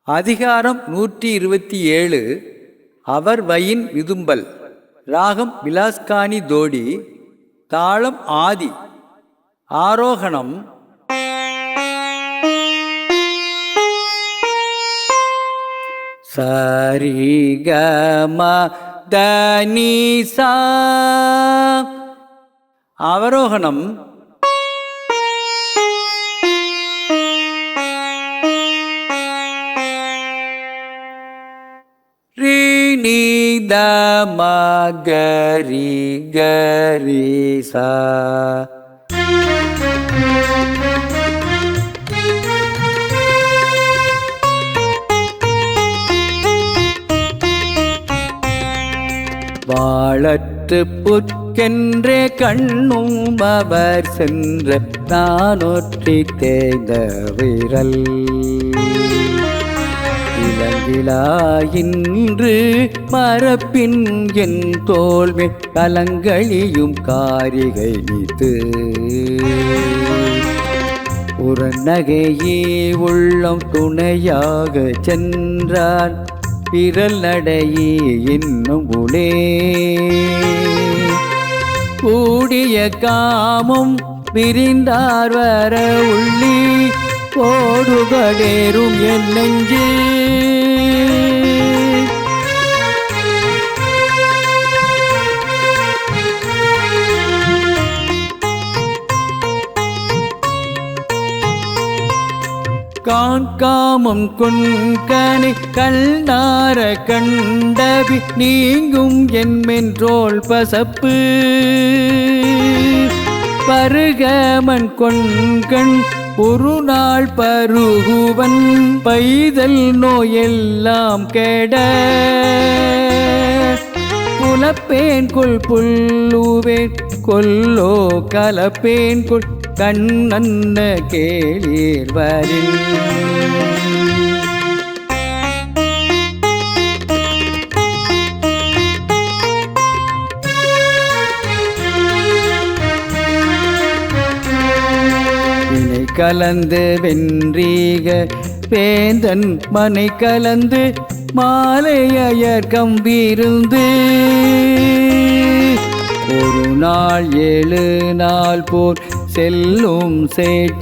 அதிகாரம் 127. அவர் வயின் விதும்பல். ராகம் பிலாஸ்கானி தோடி. தாளம் ஆதி. ஆரோகணம் சரிகம தனிசா. அவரோகணம் ரீனித மகரி கரிசா. வாழற்று புற்கென்றே கண்ணும் அவர் சென்ற நானொற்றி தேய்ந்த விரல். இளங்கிலாயின்று மரப்பின் என் தோல்வி கலங்களியும் காரிகை நீத்து. உரநகையே உள்ளம் துணையாக சென்றார் விரல் நடையே இன்னும் உளே. கூடிய காமும் விரிந்தார் வர உள்ளி ஓடுகடேறும் என் நெஞ்சு. காண்காமம் கொண்கனை கண்ணார கண்டபி நீங்கும் என் மென்றோள் பசப்பு. பருகமன் கொண்கண் ஒரு நாள் பருகுவன் பைதல் நோயெல்லாம் கெட. புலப்பேன் கொள் புல்லுவேன் கொல்லோ கலப்பேன் கொள் கண்ணன்ன கேளீர் வரின். வினை கலந்து வென்றீக வேந்தன் மனை கலந்து மாலையர் கம்பிருந்து. ஒரு நாள் 7 நாள் போர் செல்லும்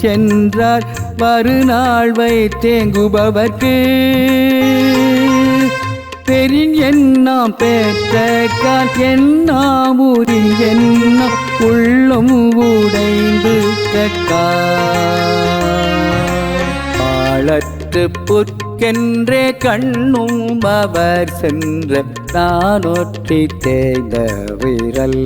சென்றார் மறுநாள் வைத்தேங்குபவர்க்கு. பெரின் எண்ணாம் பெற்ற கால் எண்ணாமூரின் எண்ணம் உள்ளம் உடைந்து காளற்று புற்கென்றே கண்ணும் அவர் சென்ற நானொற்றி தேய்ந்த விரல்.